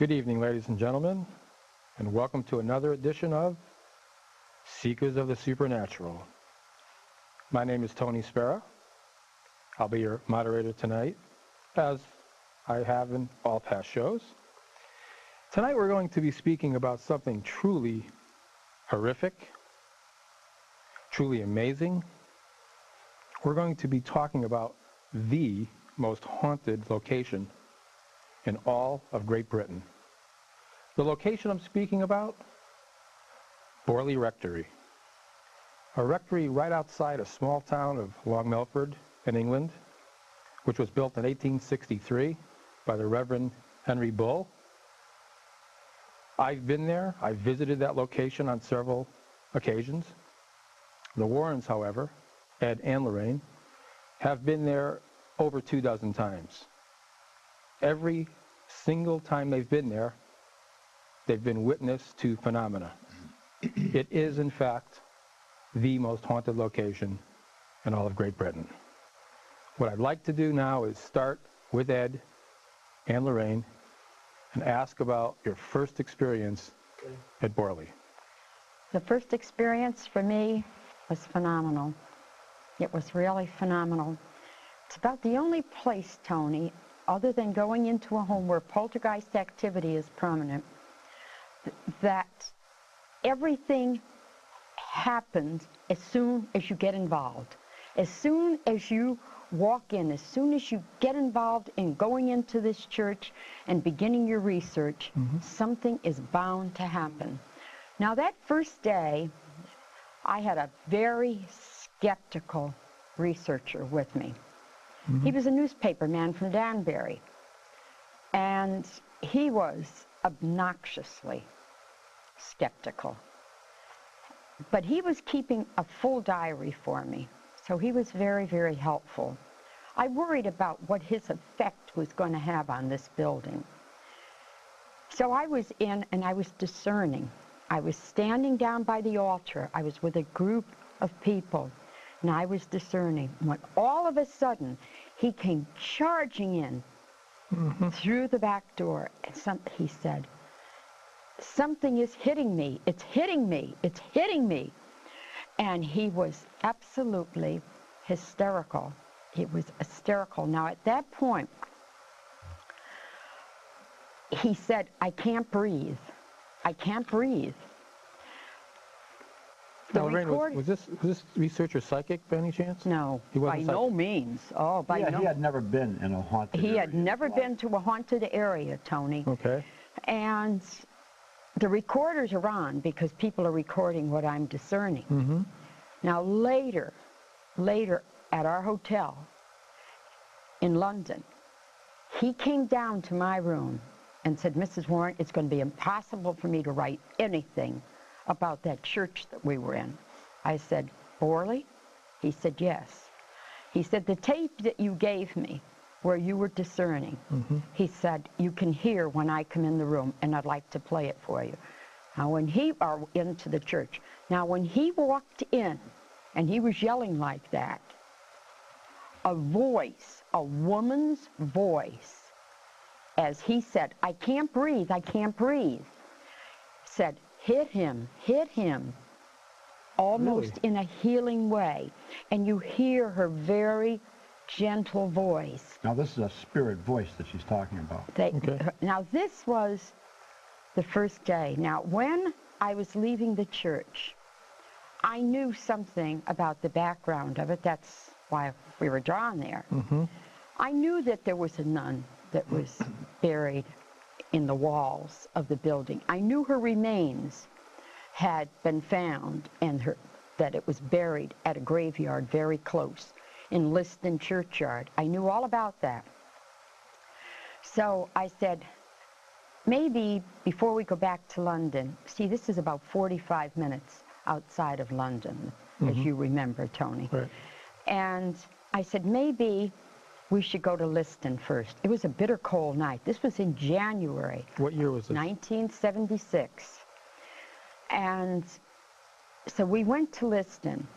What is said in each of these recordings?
Good evening, ladies and gentlemen, and welcome to another edition of Seekers of the Supernatural. My name is Tony Spera. I'll be your moderator tonight, as I have in all past shows. Tonight we're going to be speaking about something truly horrific, truly amazing. We're going to be talking about the most haunted location in all of Great Britain. The location I'm speaking about, Borley Rectory. A rectory right outside a small town of Long Melford in England, which was built in 1863 by the Reverend Henry Bull. I've been there. I've visited that location on several occasions. The Warrens, however, Ed and Lorraine, have been there over 24 times. Every single time they've been there, they've been witness to phenomena. It is, in fact, the most haunted location in all of Great Britain. What I'd like to do now is start with Ed and Lorraine and ask about your first experience at Borley. The first experience for me was phenomenal. It was really phenomenal. It's about the only place, Tony, other than going into a home where poltergeist activity is prominent, that everything happens as soon as you get involved. As soon as you walk in, as soon as you get involved in going into this church and beginning your research, something is bound to happen. Now, that first day, I had a very skeptical researcher with me. He was a newspaper man from Danbury, and he was obnoxiously skeptical. But he was keeping a full diary for me, so he was very, very helpful. I worried about what his effect was going to have on this building. So I was in and I was discerning. I was standing down by the altar. I was with a group of people, and I was discerning. When all of a sudden, he came charging in through the back door, and he said, "Something is hitting me. It's hitting me. It's hitting me." And he was absolutely hysterical. It was hysterical. Now, at that point, he said, "I can't breathe. I can't breathe." Now, Lorraine, was this researcher psychic by any chance? No, by no means. Oh, by no. He had never been in a haunted area. He had never been to a haunted area, Tony. Okay. And the recorders are on because people are recording what I'm discerning. Now, later at our hotel in London, he came down to my room and said, "Mrs. Warren, it's going to be impossible for me to write anything about that church that we were in." I said, "Borley?" He said, "Yes." He said, "The tape that you gave me where you were discerning," he said, "you can hear when I come in the room, and I'd like to play it for you." Now, when into the church. Now, when he walked in, and he was yelling like that, a voice, a woman's voice, as he said, "I can't breathe, I can't breathe," said, "Hit him, almost in a healing way." And you hear her very gentle voice. Now, this is a spirit voice that she's talking about. Now, this was the first day. Now, when I was leaving the church, I knew something about the background of it. That's why we were drawn there. I knew that there was a nun that was buried in the walls of the building. I knew her remains had been found and that it was buried at a graveyard very close in Liston Churchyard. I knew all about that. So I said, maybe before we go back to London, see, this is about 45 minutes outside of London, as you remember, Tony. Right. And I said, maybe we should go to Liston first. It was a bitter cold night. This was in January. What year was this? 1976. And so we went to Liston,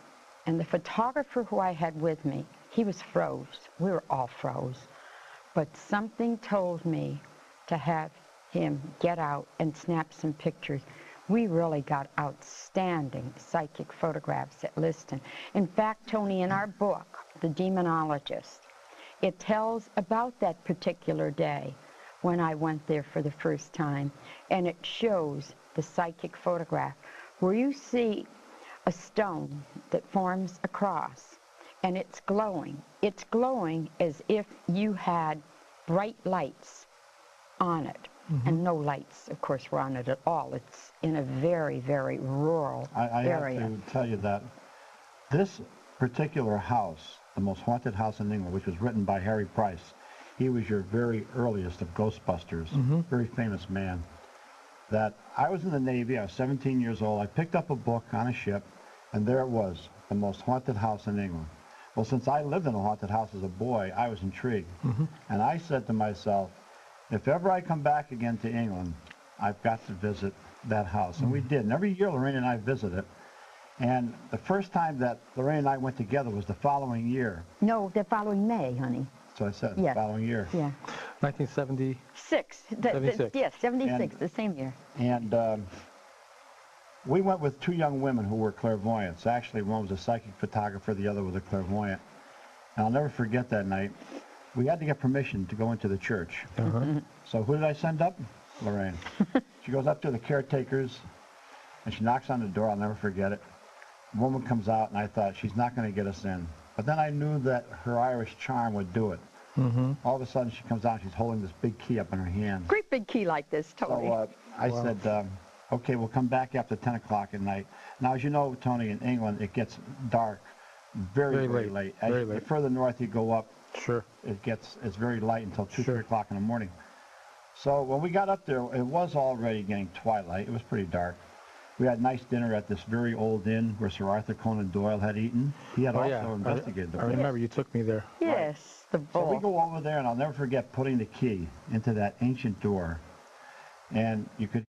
and the photographer who I had with me, he was froze. We were all froze. But something told me to have him get out and snap some pictures. We really got outstanding psychic photographs at Liston. In fact, Tony, in our book, The Demonologist, it tells about that particular day when I went there for the first time, and it shows the psychic photograph where you see a stone that forms a cross, and it's glowing. It's glowing as if you had bright lights on it. And no lights, of course, were on it at all. It's in a very, very rural area. I have to tell you that this particular house, the most haunted house in England, which was written by Harry Price, he was your very earliest of Ghostbusters, very famous man. That I was in the Navy, I was 17 years old, I picked up a book on a ship, and there it was, the most haunted house in England. Well, since I lived in a haunted house as a boy, I was intrigued. And I said to myself, if ever I come back again to England, I've got to visit that house. And we did. And every year, Lorraine and I visit it. And the first time that Lorraine and I went together was the following year. No, the following May, honey. So I said, Yeah. the following year. Yeah. 1970. 76. Yes, 76, And- the same year. And we went with two young women who were clairvoyants. Actually, one was a psychic photographer, the other was a clairvoyant. And I'll never forget that night. We had to get permission to go into the church. So who did I send up? Lorraine. She goes up to the caretakers, and she knocks on the door. I'll never forget it. A woman comes out, and I thought, she's not going to get us in. But then I knew that her Irish charm would do it. All of a sudden, she comes out, she's holding this big key up in her hand. Great big key like this, Tony. So I said, okay, we'll come back after 10 o'clock at night. Now, as you know, Tony, in England, it gets dark very late. The further north you go up, Sure. it's very light until 2, Sure. 3 o'clock in the morning. So when we got up there, it was already getting twilight. It was pretty dark. We had a nice dinner at this very old inn where Sir Arthur Conan Doyle had eaten. He had also investigated the I place. remember you took me there. Yes, the So we bull. go over there, and I'll never forget putting the key into that ancient door. And you could